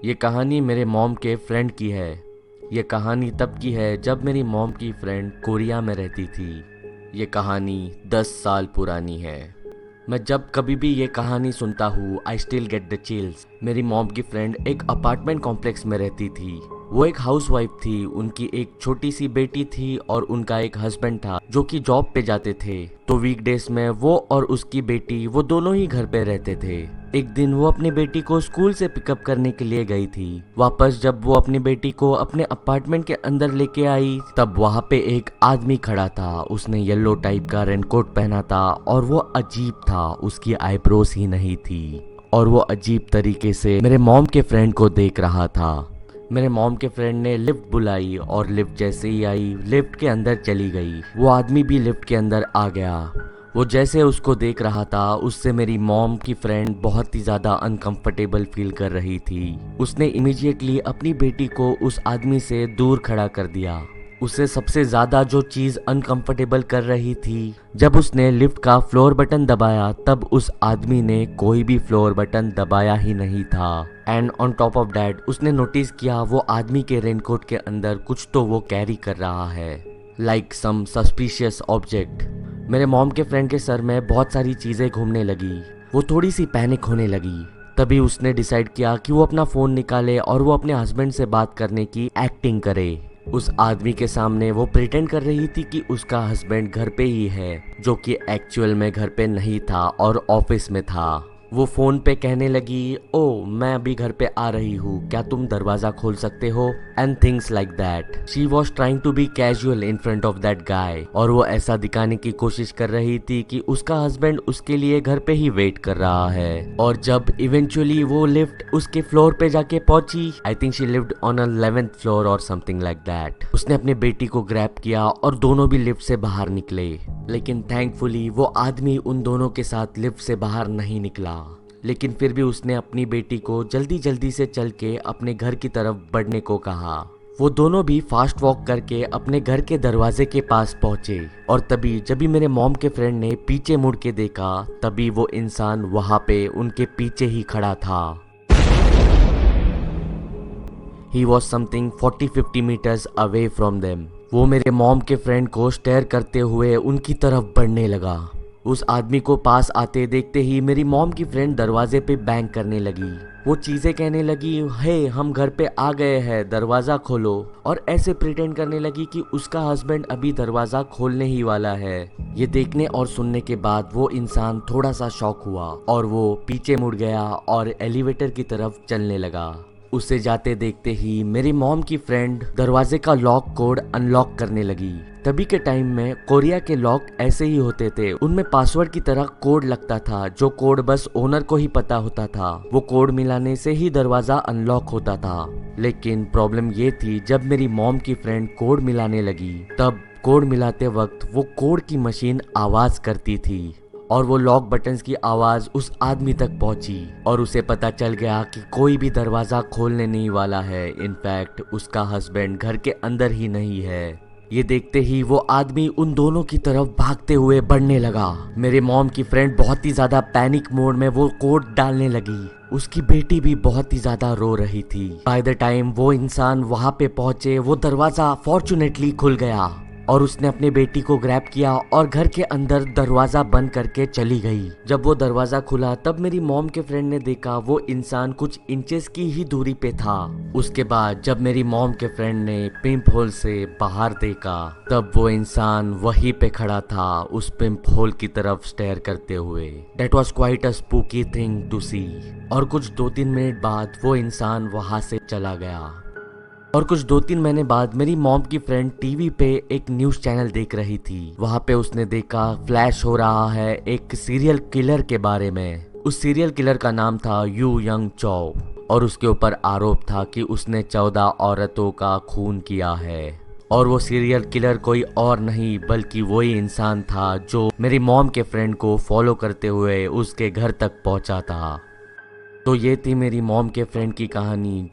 ये कहानी मेरे मॉम के फ्रेंड की है। ये कहानी तब की है जब मेरी मॉम की फ्रेंड कोरिया में रहती थी। ये कहानी 10 साल पुरानी है। मैं जब कभी भी ये कहानी सुनता हूँ I still get the chills. मेरी मॉम की फ्रेंड एक अपार्टमेंट कॉम्प्लेक्स में रहती थी। वो एक हाउसवाइफ थी। उनकी एक छोटी सी बेटी थी और उनका एक हस्बैंड था जो कि जॉब पे जाते थे। तो वीकडेज में वो और उसकी बेटी वो दोनों ही घर पे रहते थे। एक दिन वो अपनी बेटी को स्कूल से पिकअप करने के लिए गई थी। वापस जब वो अपनी बेटी को अपने अपार्टमेंट के अंदर लेके आई तब वहाँ पे एक आदमी खड़ा था। उसने येलो टाइप का रेनकोट पहना था और वो अजीब था। उसकी आईब्रोज ही नहीं थी और वो अजीब तरीके से मेरे मॉम के फ्रेंड को देख रहा था। मेरे मॉम के फ्रेंड ने लिफ्ट बुलाई और लिफ्ट जैसे ही आई लिफ्ट के अंदर चली गई। वो आदमी भी लिफ्ट के अंदर आ गया। वो जैसे उसको देख रहा था उससे मेरी मॉम की फ्रेंड बहुत ही ज़्यादा अनकंफर्टेबल फील कर रही थी। उसने इमीडिएटली अपनी बेटी को उस आदमी से दूर खड़ा कर दिया। उसे सबसे ज़्यादा जो चीज़ अनकंफर्टेबल कर रही थी, जब उसने लिफ्ट का फ्लोर बटन दबाया तब उस आदमी ने कोई भी फ्लोर बटन दबाया ही नहीं था। And on top of that उसने नोटिस किया वो आदमी के रेनकोट के अंदर कुछ तो वो कैरी कर रहा है, लाइक सम सस्पिशियस ऑब्जेक्ट। मेरे मॉम के फ्रेंड के सर में बहुत सारी चीज़ें घूमने लगी। वो थोड़ी सी पैनिक होने लगी। तभी उसने डिसाइड किया कि वो अपना फ़ोन निकाले और वो अपने हस्बैंड से बात करने की एक्टिंग करे। उस आदमी के सामने वो प्रिटेंड कर रही थी कि उसका हस्बैंड घर पे ही है, जो कि एक्चुअल में घर पे नहीं था और ऑफिस में था। वो फोन पे कहने लगी, ओ मैं अभी घर पे आ रही हूँ, क्या तुम दरवाजा खोल सकते हो, and things like that. She was trying to be casual in front of that guy. और वो ऐसा दिखाने की कोशिश कर रही थी कि उसका हस्बैंड उसके लिए घर पे ही वेट कर रहा है। और जब इवेंचुअली वो लिफ्ट उसके फ्लोर पे जाके पहुंची, I think she lived on 11th floor और समथिंग लाइक दैट, उसने अपनी बेटी को ग्रैब किया और दोनों भी लिफ्ट से बाहर निकले। लेकिन थैंकफुली वो आदमी उन दोनों के साथ लिफ्ट से बाहर नहीं निकला। लेकिन फिर भी उसने अपनी बेटी को जल्दी जल्दी से चल के अपने घर की तरफ बढ़ने को कहा। वो दोनों भी फास्ट वॉक करके अपने घर के दरवाजे के पास पहुंचे। और तभी जब भी मेरे मॉम के फ्रेंड ने पीछे मुड़ के देखा तभी वो इंसान वहां पे उनके पीछे ही खड़ा था। He was something 40-50 meters away from them. वो मेरे मॉम के फ्रेंड को स्टेयर करते हुए उनकी तरफ बढ़ने लगा। उस आदमी को पास आते देखते ही मेरी मॉम की फ्रेंड दरवाजे पे बैंग करने लगी। वो चीजें कहने लगी, हे हम घर पे आ गए हैं, दरवाजा खोलो, और ऐसे प्रिटेंड करने लगी कि उसका हस्बैंड अभी दरवाजा खोलने ही वाला है। ये देखने और सुनने के बाद वो इंसान थोड़ा सा शॉक हुआ और वो पीछे मुड़ गया और एलिवेटर की तरफ चलने लगा। उसे जाते देखते ही मेरी मॉम की फ्रेंड दरवाजे का लॉक कोड अनलॉक करने लगी। तभी के टाइम में कोरिया के लॉक ऐसे ही होते थे, उनमें पासवर्ड की तरह कोड लगता था जो कोड बस ओनर को ही पता होता था। वो कोड मिलाने से ही दरवाजा अनलॉक होता था। लेकिन प्रॉब्लम ये थी, जब मेरी मॉम की फ्रेंड कोड मिलाने लगी तब कोड मिलाते वक्त वो कोड की मशीन आवाज करती थी और वो लॉक बटन्स की आवाज उस आदमी तक पहुंची और उसे पता चल गया कि कोई भी दरवाजा खोलने नहीं वाला है। इनफैक्ट उसका हस्बैंड घर के अंदर ही नहीं है। ये देखते ही वो आदमी उन दोनों की तरफ भागते हुए बढ़ने लगा। मेरे मॉम की फ्रेंड बहुत ही ज्यादा पैनिक मोड में वो कोड डालने लगी। उसकी बेटी भी बहुत ही ज्यादा रो रही थी। बाय द टाइम वो इंसान वहां पे पहुंचे वो दरवाजा फॉर्चुनेटली खुल गया और उसने अपनी बेटी को ग्रैब किया और घर के अंदर दरवाजा बंद करके चली गई। जब वो दरवाजा खुला तब मेरी मॉम के फ्रेंड ने देखा वो इंसान कुछ इंचेस की ही दूरी पे था। उसके बाद जब मेरी मॉम के फ्रेंड ने पिंप होल से बाहर देखा तब वो इंसान वहीं पे खड़ा था उस पिंप होल की तरफ स्टेयर करते हुए। That was quite a spooky thing to see। और कुछ 2-3 मिनट बाद वो इंसान वहां से चला गया। और कुछ 2-3 महीने बाद मेरी मॉम की फ्रेंड टीवी पे एक न्यूज चैनल देख रही थी। वहां पे उसने देखा फ्लैश हो रहा है एक सीरियल किलर के बारे में। उस सीरियल किलर का नाम था यू यंग चौ और उसके ऊपर आरोप था कि उसने 14 औरतों का खून किया है। और वो सीरियल किलर कोई और नहीं बल्कि वही इंसान था जो मेरी मॉम के फ्रेंड को फॉलो करते हुए उसके घर तक पहुंचा था। तो ये थी मेरी मॉम के फ्रेंड की कहानी